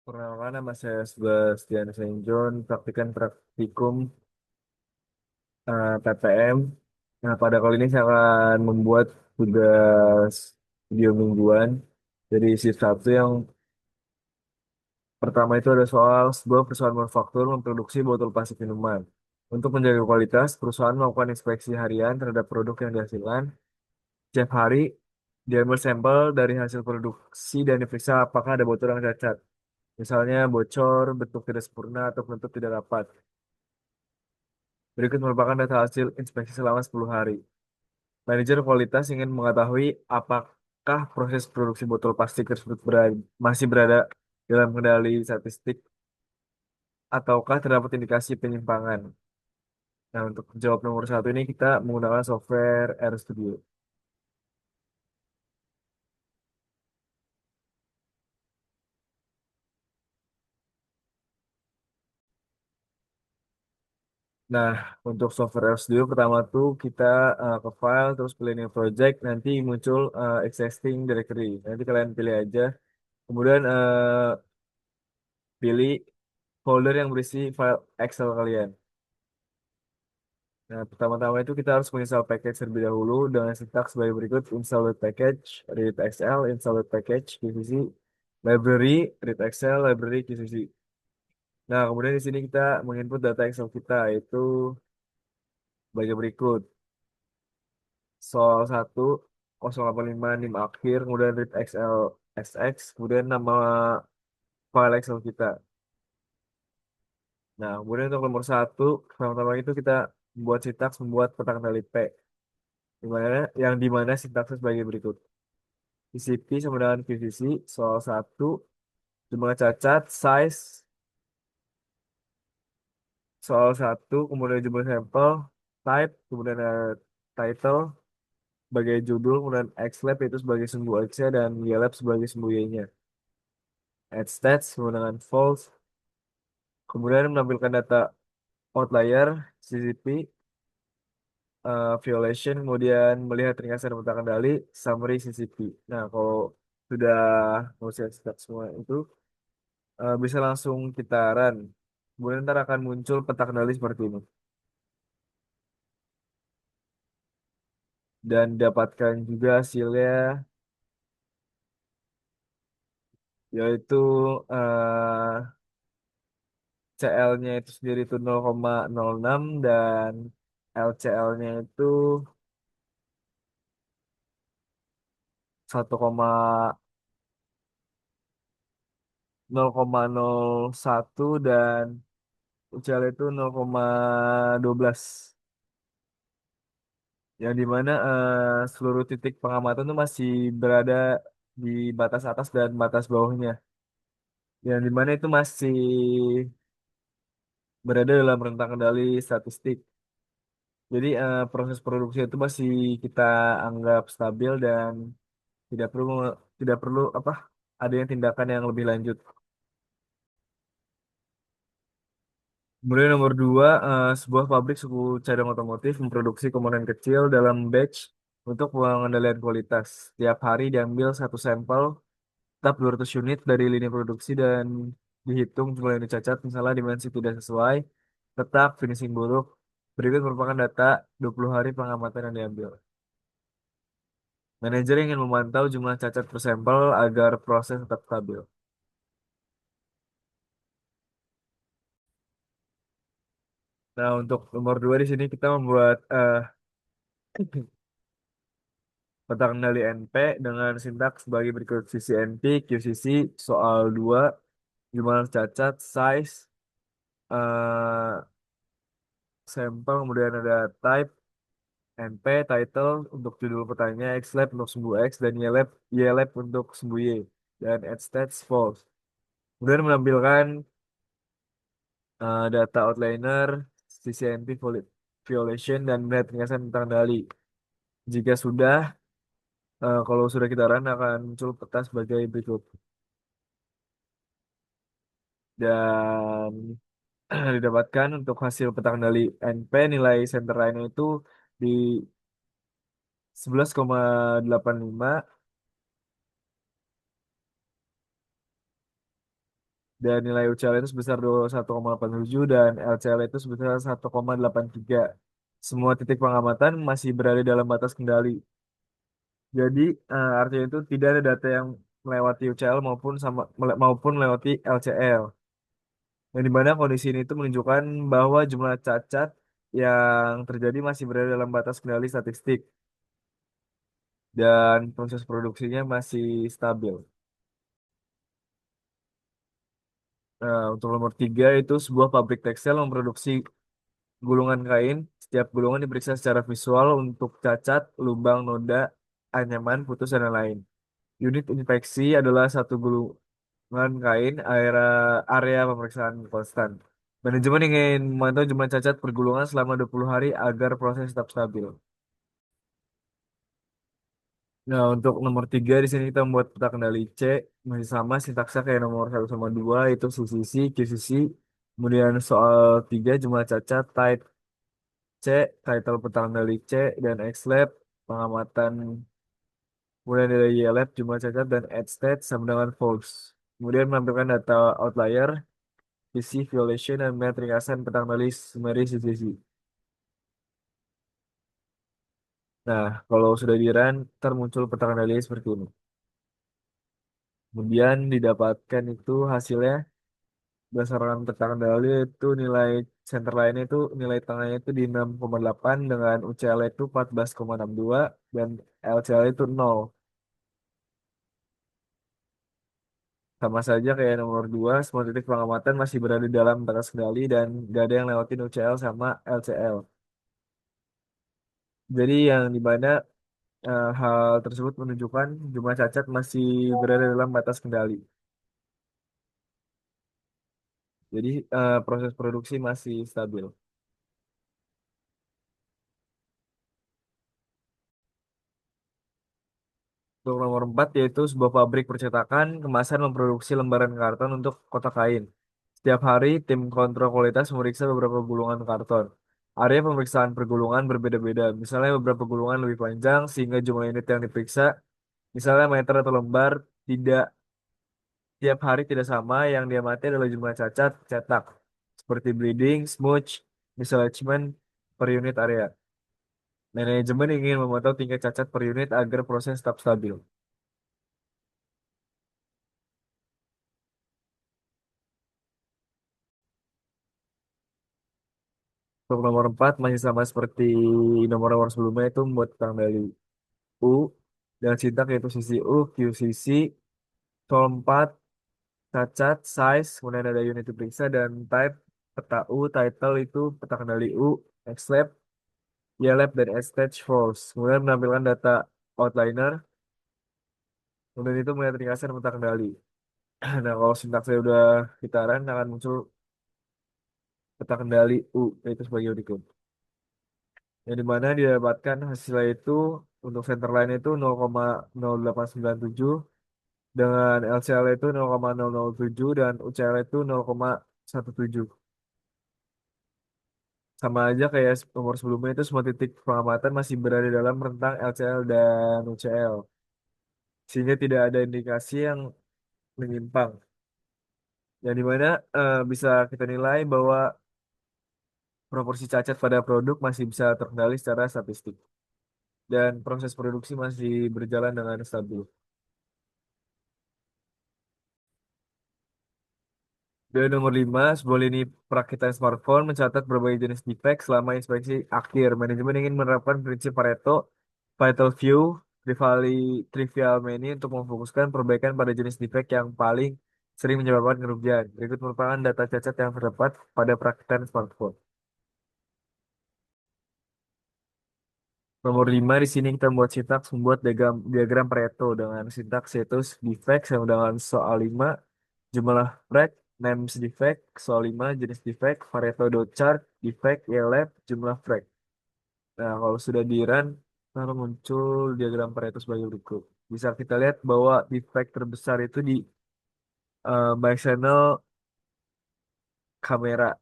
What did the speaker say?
Perkenalkan, nama saya Sebastian Saint John, praktikan praktikum PPM. Nah, pada kali ini saya akan membuat tugas video mingguan. Jadi shift satu yang pertama itu ada soal sebuah perusahaan manufaktur memproduksi botol plastik minuman. Untuk menjaga kualitas, perusahaan melakukan inspeksi harian terhadap produk yang dihasilkan. Setiap hari, diambil sampel dari hasil produksi dan diperiksa apakah ada botol yang cacat. Misalnya bocor, bentuk tidak sempurna, atau bentuk tidak rapat. Berikut merupakan data hasil inspeksi selama 10 hari. Manajer kualitas ingin mengetahui apakah proses produksi botol plastik tersebut masih berada dalam kendali statistik ataukah terdapat indikasi penyimpangan. Nah, untuk jawab nomor satu ini kita menggunakan software RStudio. Nah, untuk software RStudio pertama tuh kita ke file, terus pilih new project, nanti muncul existing directory. Nanti kalian pilih aja. Kemudian pilih folder yang berisi file Excel kalian. Nah, pertama-tama itu kita harus menginstal package terlebih dahulu dengan sintaks sebagai berikut: install with package, read XL, install with package, QCC, library, read XL, library, QCC. Nah, kemudian di sini kita menginput data Excel kita, yaitu sebagai berikut: soal 1, 085 NIM akhir, kemudian read XL SX, kemudian nama file Excel kita. Nah, kemudian untuk nomor satu, pertama-tama itu kita membuat sintaks membuat kotak kendali P, yang dimana sintaksnya sebagai berikut: TCP sama dengan QVC, soal satu, jumlah cacat, size, soal satu, kemudian jumlah sampel, type, kemudian ada title sebagai judul, kemudian Xlab itu sebagai sumbu X-nya, dan YLab sebagai sumbu Y-nya. Add stats menggunakan false, kemudian menampilkan data outlier, CCP, violation, kemudian melihat ringkasan peta kendali, summary CCP. Nah, kalau sudah menguasai stats semua itu, bisa langsung kita run. Kemudian ntar akan muncul peta kendali seperti ini. Dan dapatkan juga hasilnya, yaitu CL-nya itu sendiri itu 0,06 dan LCL-nya itu 1,0,01 dan UCL itu 0,12. Yang dimana seluruh titik pengamatan itu masih berada di batas atas dan batas bawahnya. Yang dimana itu masih berada dalam rentang kendali statistik. Jadi proses produksi itu masih kita anggap stabil dan tidak perlu tidak perlu apa ada yang tindakan yang lebih lanjut. Kemudian nomor dua, sebuah pabrik suku cadang otomotif memproduksi komponen kecil dalam batch untuk pengendalian kualitas. Tiap hari diambil satu sampel tetap 200 unit dari lini produksi dan dihitung jumlah yang dicacat, misalnya dimensi tidak sesuai, tetap finishing buruk. Berikut merupakan data 20 hari pengamatan yang diambil. Manajer ingin memantau jumlah cacat per sampel agar proses tetap stabil. Nah, untuk nomor dua di sini kita membuat peta kendali NP dengan sintaks sebagai berikut: CCNP, QCC, soal 2, jumlah cacat, size, eh, sampel, kemudian ada type, NP, title untuk judul pertanyaan, XLab untuk sumbu X, dan YLab untuk sumbu Y, dan add stats false. Kemudian menampilkan data outliner, CCNP violation, dan melihat ringkasan tentang dali. Jika sudah, kalau sudah kita run akan muncul peta sebagai berikut. Dan didapatkan untuk hasil peta kendali NP, nilai center line itu di 11,85, Dan nilai UCL itu sebesar 21,87 dan LCL itu sebesar 1,83. Semua titik pengamatan masih berada dalam batas kendali. Jadi artinya itu tidak ada data yang melewati UCL maupun melewati LCL. Yang dimana kondisi ini itu menunjukkan bahwa jumlah cacat yang terjadi masih berada dalam batas kendali statistik dan proses produksinya masih stabil. Nah, untuk nomor tiga itu sebuah pabrik tekstil memproduksi gulungan kain. Setiap gulungan diperiksa secara visual untuk cacat, lubang, noda, anyaman, putus, dan lain-lain. Unit inspeksi adalah satu gulungan kain, area pemeriksaan konstan. Manajemen ingin memantau jumlah cacat per gulungan selama 20 hari agar proses tetap stabil. Nah, untuk nomor tiga di sini kita membuat peta kendali C, masih sama sintaksnya kayak nomor satu sama dua, itu QCC, QCC. Kemudian soal tiga jumlah cacat, type C, title peta kendali C, dan XLab, pengamatan. Kemudian ada YLab, jumlah cacat, dan add state sama dengan false. Kemudian menampilkan data outlier, PC, violation, dan metrik ringkasan peta kendali summary CCC. Nah, kalau sudah di run, termuncul peta kendali seperti ini. Kemudian didapatkan itu hasilnya berdasarkan peta kendali itu nilai center line itu nilai tengahnya itu di 6,8 dengan UCL itu 14,62 dan LCL itu 0. Sama saja kayak nomor 2, semua titik pengamatan masih berada dalam batas kendali dan gak ada yang lewatin UCL sama LCL. Jadi yang dimana hal tersebut menunjukkan jumlah cacat masih berada dalam batas kendali. Jadi proses produksi masih stabil. Untuk nomor 4 yaitu sebuah pabrik percetakan kemasan memproduksi lembaran karton untuk kotak kain. Setiap hari tim kontrol kualitas memeriksa beberapa gulungan karton. Area pemeriksaan per gulungan berbeda-beda. Misalnya beberapa gulungan lebih panjang sehingga jumlah unit yang diperiksa, misalnya meter atau lembar, tidak tiap hari tidak sama. Yang diamati adalah jumlah cacat cetak seperti bleeding, smudge, misalignment per unit area. Manajemen ingin memantau tingkat cacat per unit agar proses tetap stabil. Untuk nomor 4 masih sama seperti nomor-nomor sebelumnya itu membuat tentang dari U dan sintak yaitu sisi U, QCC, sol 4, cacat, size, kemudian ada unit diperiksa dan type, peta U, title itu peta kendali U, XLab, YLab, dan stage force. Kemudian menampilkan data outliner, kemudian itu melihat ringkasan peta kendali. Nah, kalau sintaksnya udah kita run akan muncul peta kendali U, yaitu sebagai berikut. Yang dimana didapatkan hasilnya itu untuk center line itu 0,0897 dengan LCL itu 0,007 dan UCL itu 0,17. Sama aja kayak nomor sebelumnya itu semua titik pengamatan masih berada dalam rentang LCL dan UCL. Sehingga tidak ada indikasi yang menyimpang. Yang dimana bisa kita nilai bahwa proporsi cacat pada produk masih bisa terkendali secara statistik. Dan proses produksi masih berjalan dengan stabil. Dan nomor 5, sebuah lini perakitan smartphone mencatat berbagai jenis defek selama inspeksi akhir. Manajemen ingin menerapkan prinsip Pareto, Pareto View, Trivial Many untuk memfokuskan perbaikan pada jenis defek yang paling sering menyebabkan kerugian. Berikut merupakan data cacat yang terdapat pada perakitan smartphone. Nomor 5 di sini kita membuat sintaks membuat diagram Pareto dengan sintaks yaitu defect sama dengan soal 5 jumlah frag, names defect, soal 5 jenis defect, Pareto dot chart, defect, YLab, jumlah frag. Nah, kalau sudah di run, lalu muncul diagram Pareto sebagai berikut. Bisa kita lihat bahwa defect terbesar itu di back channel kamera.